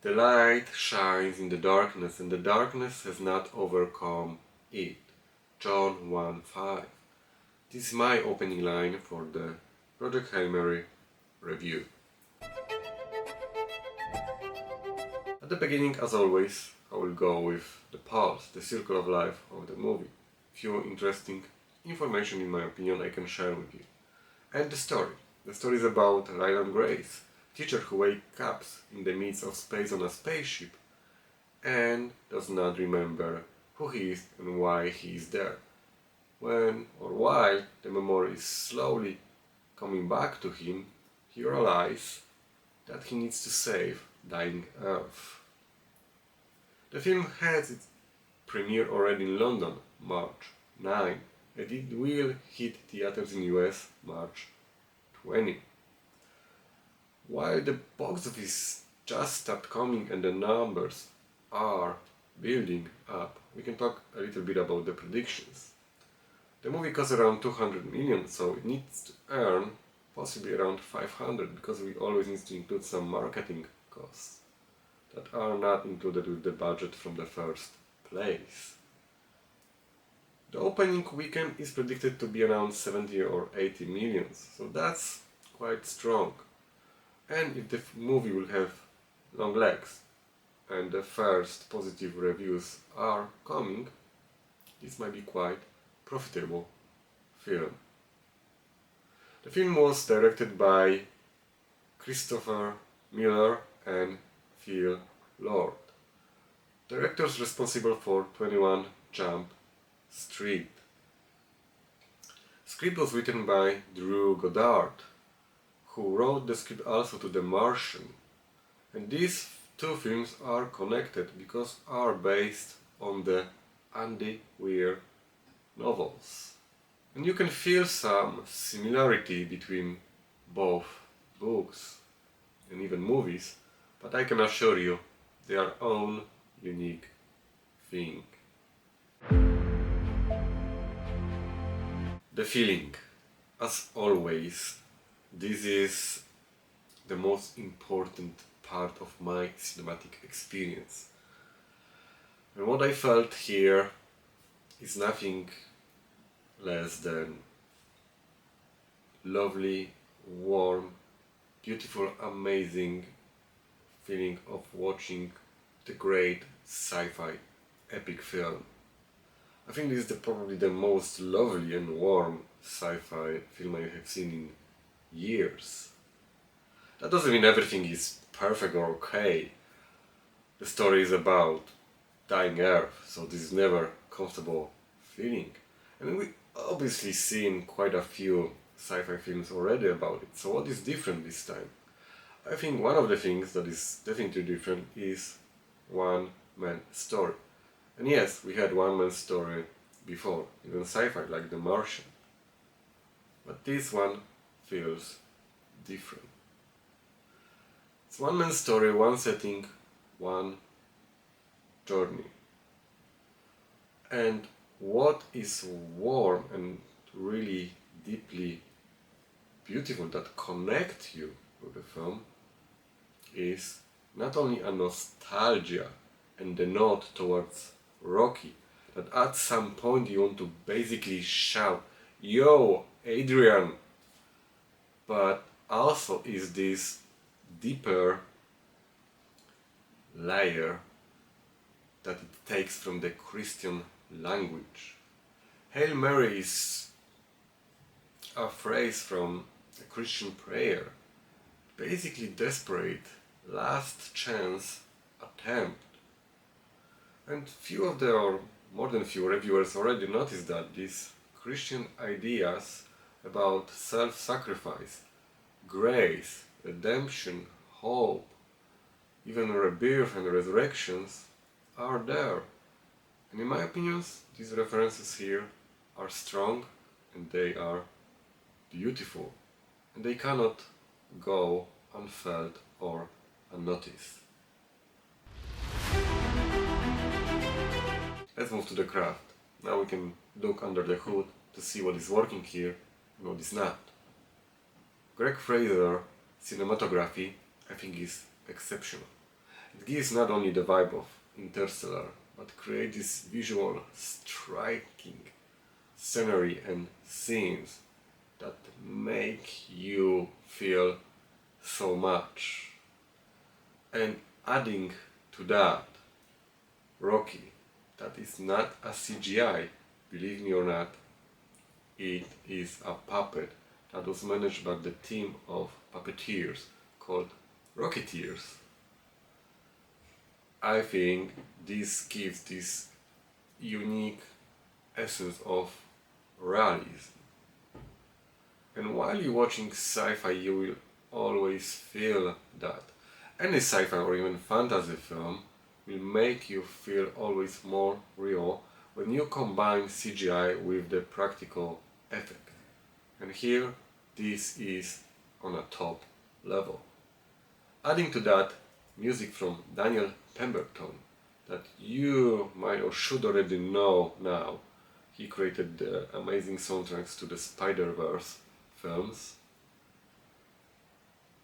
The light shines in the darkness, and the darkness has not overcome it. John 1:5. This is my opening line for the Project Hail Mary review. At the beginning, as always, I will go with the pulse, the circle of life of the movie. Few interesting information, in my opinion, I can share with you. And the story. The story is about Ryan Grace, teacher who wakes up in the midst of space on a spaceship and does not remember who he is and why he is there. When or while the memory is slowly coming back to him, he realizes that he needs to save dying Earth. The film has its premiere already in London, March 9, and it will hit theaters in US March 20. While the box office just stopped coming and the numbers are building up, we can talk a little bit about the predictions. The movie costs around 200 million, so it needs to earn possibly around 500, because we always need to include some marketing costs that are not included with the budget from the first place. The opening weekend is predicted to be around 70 or 80 millions, so that's quite strong. And if the movie will have long legs and the first positive reviews are coming, this might be quite profitable film. The film was directed by Christopher Miller and Phil Lord, directors responsible for 21 Jump Street. Script was written by Drew Goddard, who wrote the script also to The Martian. And these two films are connected because are based on the Andy Weir novels. And you can feel some similarity between both books and even movies, but I can assure you they are own unique thing. The feeling. As always, this is the most important part of my cinematic experience. And what I felt here is nothing less than lovely, warm, beautiful, amazing feeling of watching the great sci-fi epic film. I think this is probably the most lovely and warm sci-fi film I have seen in years. That doesn't mean everything is perfect or okay. The story is about dying Earth, so this is never a comfortable feeling. And we obviously seen quite a few sci-fi films already about it, so what is different this time? I think one of the things that is definitely different is one-man story. And yes, we had one-man story before, even sci-fi like The Martian. But this one feels different. It's one-man story, one setting, one journey. And what is warm and really deeply beautiful that connects you with the film is not only a nostalgia and the nod towards Rocky, that at some point you want to basically shout, "Yo, Adrian!" But also is this deeper layer that it takes from the Christian language. Hail Mary is a phrase from a Christian prayer, basically desperate, last chance attempt. And few of the, or more than few reviewers already noticed that these Christian ideas about self-sacrifice, grace, redemption, hope, even rebirth and resurrections are there. And in my opinion, these references here are strong and they are beautiful. And they cannot go unfelt or unnoticed. Let's move to the craft. Now we can look under the hood to see what is working here and what is not. Greig Fraser cinematography, I think, is exceptional. It gives not only the vibe of Interstellar, but creates this visual striking scenery and scenes that make you feel so much. And adding to that, Rocky, that is not a CGI, believe me or not, it is a puppet that was managed by the team of puppeteers called Rocketeers. I think this gives this unique essence of realism. And while you're watching sci-fi, you will always feel that. Any sci-fi or even fantasy film will make you feel always more real when you combine CGI with the practical effect. And here, this is on a top level. Adding to that, music from Daniel Pemberton, that you might or should already know now. He created the amazing soundtracks to the Spider-Verse films.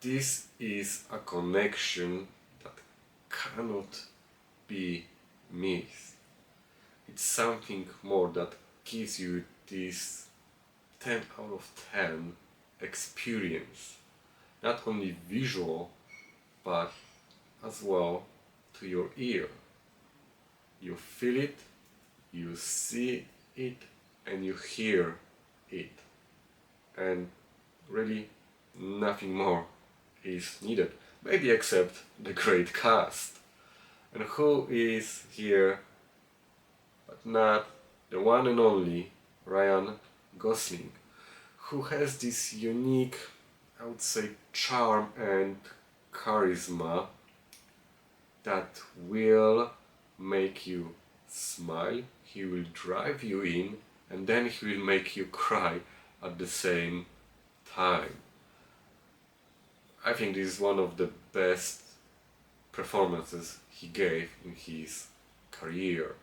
This is a connection that cannot be missed. It's something more that gives you this 10 out of 10 experience, not only visual but as well to your ear. You feel it, you see it, and you hear it, and really nothing more is needed, maybe except the great cast. And who is here but not the one and only Ryan Gosling, who has this unique, I would say, charm and charisma that will make you smile, he will drive you in, and then he will make you cry at the same time. I think this is one of the best performances he gave in his career.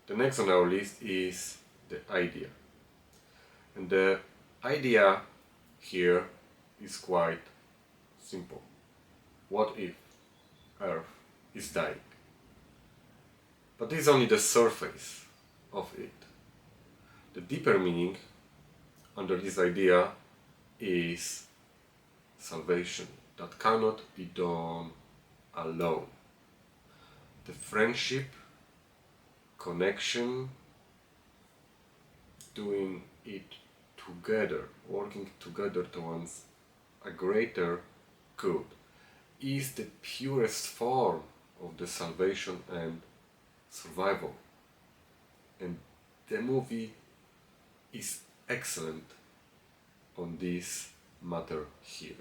The next on our list is the idea. And the idea here is quite simple. What if Earth is dying? But this is only the surface of it. The deeper meaning under this idea is salvation that cannot be done alone. The friendship, connection, doing it together, working together towards a greater good, is the purest form of the salvation and survival. And the movie is excellent on this matter here.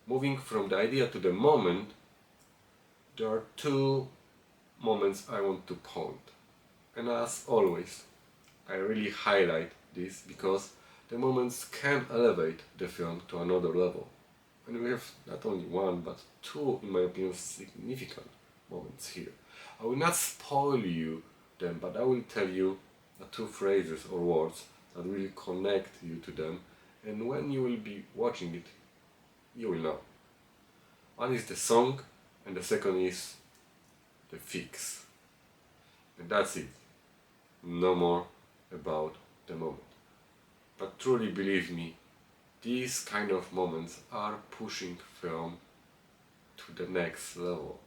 Moving from the idea to the moment, there are two moments I want to point. And as always, I really highlight this because the moments can elevate the film to another level. And we have not only one, but two, in my opinion, significant moments here. I will not spoil you them, but I will tell you the two phrases or words that will connect you to them, and when you will be watching it, you will know. One is the song, and the second is the fix. And that's it. No more about the moment. But truly believe me, these kind of moments are pushing film to the next level.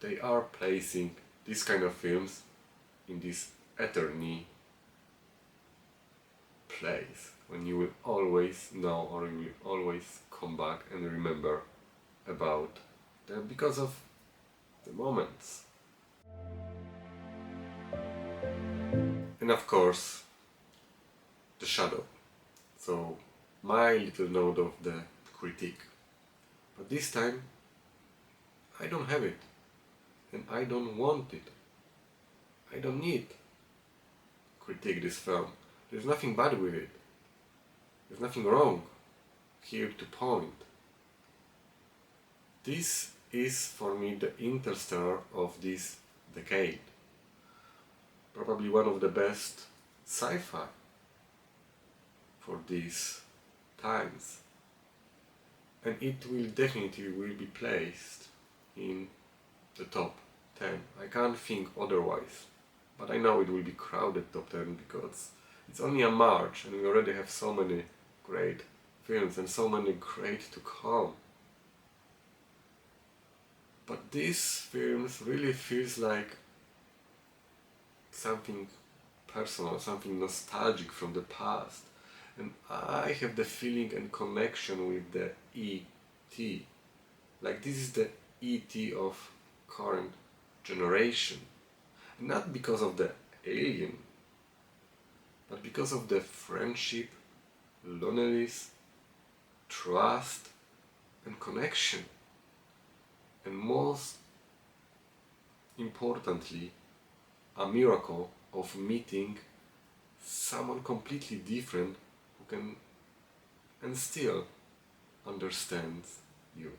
They are placing these kind of films in this eternity place when you will always know, or you will always come back and remember about them because of the moments. And of course, the shadow. So my little note of the critique. But this time I don't have it, and I don't want it. I don't need critique this film. There's nothing bad with it. There's nothing wrong here to point. This is for me the Interstellar of this decade. Probably one of the best sci-fi. for these times. And it will definitely be placed in the top 10. I can't think otherwise. But I know it will be crowded top 10 because it's only a March and we already have so many great films and so many great to come. But these films really feels like something personal, something nostalgic from the past. And I have the feeling and connection with the E.T. Like this is the E.T. of current generation. Not because of the alien, but because of the friendship, loneliness, trust, and connection. And most importantly, a miracle of meeting someone completely different who can and still understands you.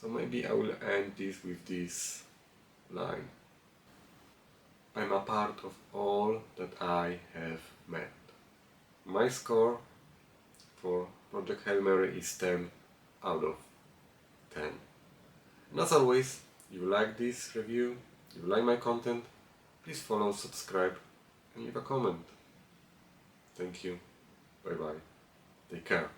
So maybe I will end this with this line. I'm a part of all that I have met. My score for Project Hail Mary is 10 out of 10. And as always, if you like this review, if you like my content, please follow, subscribe and leave a comment. Thank you. Bye bye. Take care.